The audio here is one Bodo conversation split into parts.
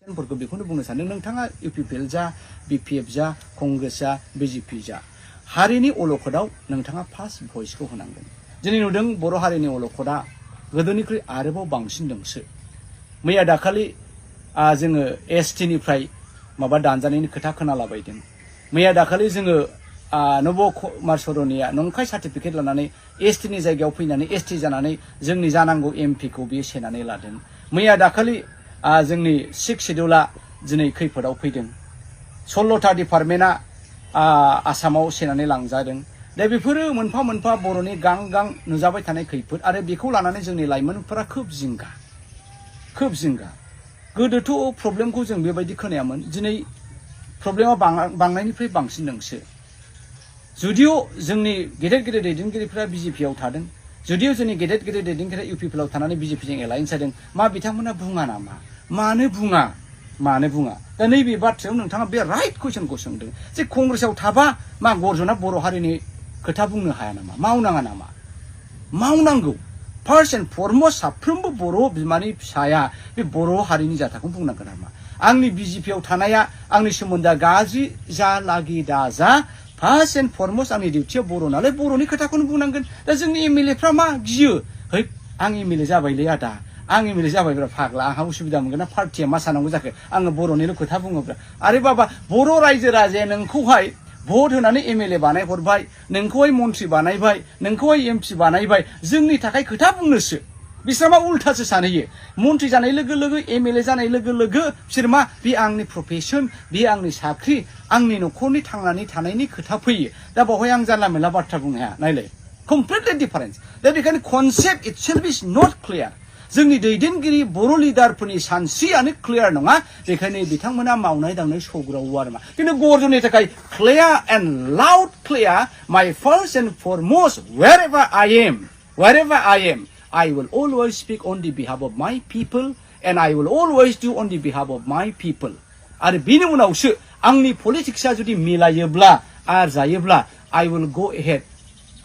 फोरखौ बेखौनो बुंनो सानदों नोंथाङा इउपिपिएल जा बिपिएफ जा कंग्रेस जा बिजेपि जा हारिनि अलखदाव नोंथाङा फार्स्ट भइसखौ होनांगोन दिनै नुदों बर' हारिनि अलखदा गोदोनिख्रुइ आरोबाव बांसिन दंसो मैया दाखालि जोङो एसटि निफ्राय माबा दानजानायनि खोथा खोनालाबायदों मैया दाखालि जोङो नब कुमार सरनिया नंखाय सार्टिफिकेट लानानै एसटि नि जायगायाव फैनानै एसटि जानानै जोंनि जानांगौ एमपि खौ बियो सेनानै लादों मैया दाखालि जोंनि 6 शेड्यूलआ दिनै खैफोदाव फैदों 16टा डिपार्टमेन्टआ आसामाव सेनानै लांजादों दा बेफोरो मोनफा मोनफा बर'नि गां गां नुजाबाय थानाय खैफोद आरो बेखौ लानानै जोंनि लाइमोनफोरा खोब जिंगा गोदोथ' प्रब्लेमखौ जों बेबायदि खोनायामोन दिनै प्रब्लेमा बांनायनिफ्राय बांसिन दंसो जुदियो जोंनि गेदेर गेदेर दैदेनगिरिफोरा बिजेपिआव थादों जुदियो जोंनि गेदेर गेदेर दैदेनगिरिफोरा इउपिपिएलआव थानानै बिजेपिजों एलायन्स जादों मा बिथांमोना बुङा नामा मानो बुङा दा नैबे बाथ्रायाव नोंथाङा बे राइट कुइसनखौ सोंदों जे कंग्रेसआव थाबा मा गर्जना बर' हारिनि खोथा बुंनो हाया नामा मावनाङा नामा मावनांगौ फार्स्ट एन्ड फरमस्ट साफ्रोमबो बर' बिमानि फिसाया बे बर' हारिनि जाथाखौ बुंनांगोन नामा आंनि बिजेपिआव थानाया आंनि सोमोन्दोआ गाज्रि जालागि दाजा फार्स्ट एन्ड फरमस्ट आंनि डिउटिया बर' नालाय बर'नि खोथाखौनो बुंनांगोन दा जोंनि एमएलएफ्रा मा गियो है आं एमएलए जाबायलै आदा आं एमएलए जाबायब्रा फाग्ला आंहा उसुबिदा मोनगोन ना पार्टिया मा सानांगौ जाखो आङो बर'निल' खोथा बुङोब्रा आरे बाबा बर' रायजो राजाया नोंखौहाय भट होनानै एमएलए बानाय हरबाय नोंखौहाय मन्त्रि बानायबाय नोंखौहाय एमपि बानायबाय जोंनि थाखाय खोथा बुंनोसो बिसोर मा उल्टासो सानहैयो मन्त्रि जानाय लोगो लोगो एमएलए जानाय लोगो लोगो बिसोर मा बे आंनि प्रफेसन बे आंनि साख्रि आंनि न'खरनि थांनानै थानायनि खोथा फैयो दा बावहाय आं जानला मेला बाथ्रा बुंनो हाया नायलाय कमप्लिटलि डिफारेन्स दा बेखायनो concept itself is not clear जोंनि दैदेनगिरि बर' लिडारफोरनि सानस्रियानो क्लियार नङा बेखायनो बिथांमोना मावनाय दांनाय सौग्रावो आरो मा खिन्थु गर्जननि थाखाय clear and loud clear my first and foremost wherever I am I will always speak on the behalf of my people and I will always do on the behalf of my people आरो बिनि उनावसो आंनि पलिटिक्सआ जुदि मिलायोब्ला आर जायोब्ला I will go ahead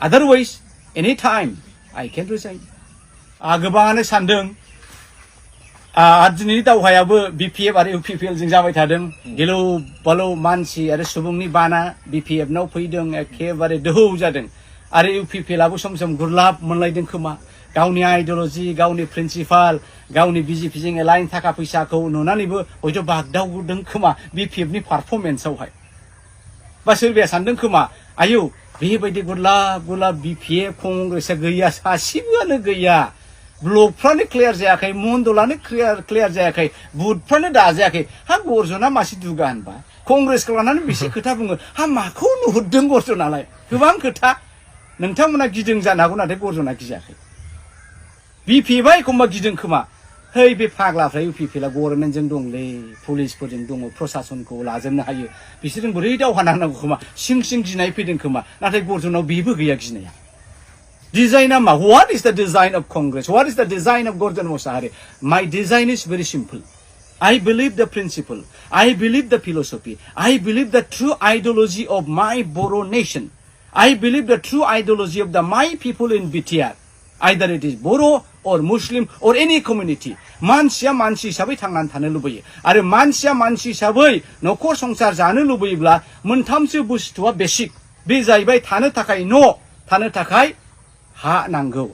otherwise anytime I can resign गोबाङानो सानदों दिनैनि दावहायाबो बिपिएफ आरो इउपिपिएल जों जाबाय थादों गिलु बालु मानसि आरो सुबुंनि बाना बिपिएफनाव फैदों एखेबारे दोहौ जादों आरो इउपिपिएलआबो सम सम गुरलाब मोनलायदों खोमा गावनि आइडियोल'जि गावनि प्रिन्सिपाल गावनि बिजेपिजों एलाइन थाखा फैसाखौ नुनानैबो हयथ' बागदावदों खोमा बिपिएफनि पारफरमेन्सआवहाय बा सोरबाया सानदों खोमा आयौ बेबायदि गुरलाब बिपिएफ कंग्रेसआ गैया सासेबोआनो गैया ब्लकफ्रानो क्लियार जायाखै मण्डलानो क्लियार जायाखै बुथफ्रानो दाजायाखै हा गर्जना मासे दुगा होनबा कंग्रेसखौ लानानै बेसे खोथा बुङो हा माखौ नुहुरदों गर्जनालाय गोबां खोथा नोंथांमोना गिदों जानो हागौ नाथाय गर्जना गियाखै बिपिएफआ एखमबा गिदों खोमा है बे फाग्लाफ्रा इउपिपिएलआ गभर्नमेन्टजों दंलै पुलिसफोरजों दङ प्रशासनखौ लाजोबनो हायो बिसोरजों बोरै दावहा नांनांगौ खोमा सिं गिनाय फैदों खोमा नाथाय गर्जनाव बेबो गैया गिनाया डिजाइना मा what is the design of Congress what is the design of Gordon Mosahari my design is very simple I believe the principle I believe the philosophy I believe the true ideology of my Boro nation I believe the true ideology of the my people in BTR either it is Boro or Muslim or any community मानसिया मानसि हिसाबै थांनानै थानो लुबैयो आरो मानसिया मानसि हिसाबै न'खर संसार जानो लुबैयोब्ला मोनथामसो बुस्थुआ बेसिक बे जाहैबाय थानो थाखाय न' थानो थाखाय हा नांगौ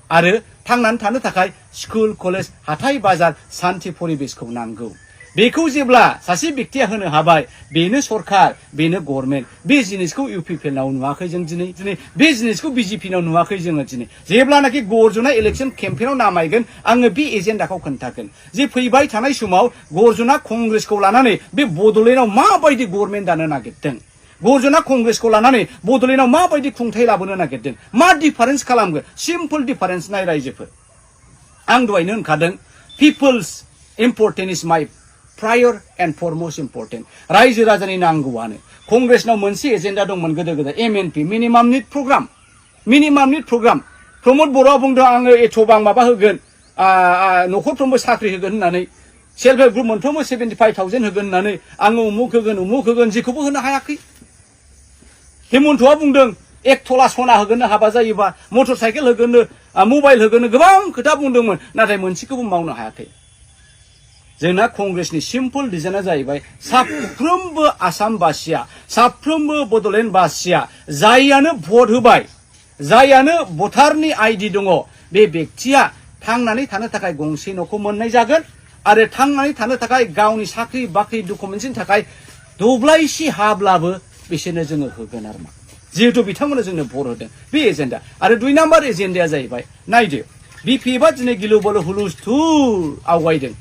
आरो थांनानै थानो थाखाय स्कुल कलेज हाथाय बाजार शान्ति परिबेसखौ नांगौ बेखौ जेब्ला सासे व्यक्तिया होनो हाबाय बेनो सरकार बेनो गभर्नमेन्ट बे जिनिसखौ इउपिपिएलआव नुवाखै जों दिनै बे जिनिसखौ बिजेपिनाव नुवाखै जोङो दिनै जेब्लानाखि गर्जना इलेक्सन केम्पेइनाव नामायगोन आङो बे एजेन्डाखौ खोन्थागोन जे फैबाय थानाय समाव गर्जना कंग्रेसखौ लानानै बे बड'लेण्डआव माबायदि गभर्नमेन्ट दानो नागिरदों गर्जना कंग्रेसखौ लानानै बड'लेण्डआव माबायदि खुंथाय लाबोनो नागिरदों मा डिफारेन्स खालामगोन सिम्पल डिफारेन्स नाय रायजोफोर आं दहायनो होनखादों पिपल्स इम्पर्टेन्ट इज माय प्रायर एन्ड फरमस्ट इम्पर्टेन्ट रायजो राजानि नांगौआनो कंग्रेसनाव मोनसे एजेन्डा दंमोन गोदो एमएनपि मिनिमाम निड प्रग्राम प्रमोद बर'आ बुंदों आङो एथ'बां माबा होगोन न'खरफ्रोमबो साख्रि होगोन होननानै सेल्फ हेल्प ग्रुप मोनफ्रोमबो 75,000 होगोन होननानै आङो उमुक होगोन जेखौबो होनो हायाखै हेमन्तआ बुंदों 1 तला सना होगोन हाबा जायोबा मटर साइकेल होगोन मबाइल होगोन गोबां खोथा बुंदोंमोन नाथाय मोनसेखौबो मावनो हायाखै जोंना कंग्रेसनि सिम्पल डिजाइना जाहैबाय साफ्रोमबो आसामबासिया साफ्रोमबो बड'लेण्डबासिया जाययानो भट होबाय जाययानो भटारनि आइडि दङ बे व्यक्तिया थांनानै थानो थाखाय गंसे न'खौ मोननाय जागोन आरो थांनानै थानो थाखाय गावनि साख्रि बाख्रि डकुमेन्टसनि थाखाय दब्लायसे हाब्लाबो बिसोरनो जोङो होगोन आरो मा जिहेतु बिथांमोना जोंनो भट होदों बे एजेन्डा आरो 2 नाम्बार एजेन्डाया जाहैबाय नायदो बिपिएफआ दिनै गिलु बालु हुलुस्थुल आवगायदों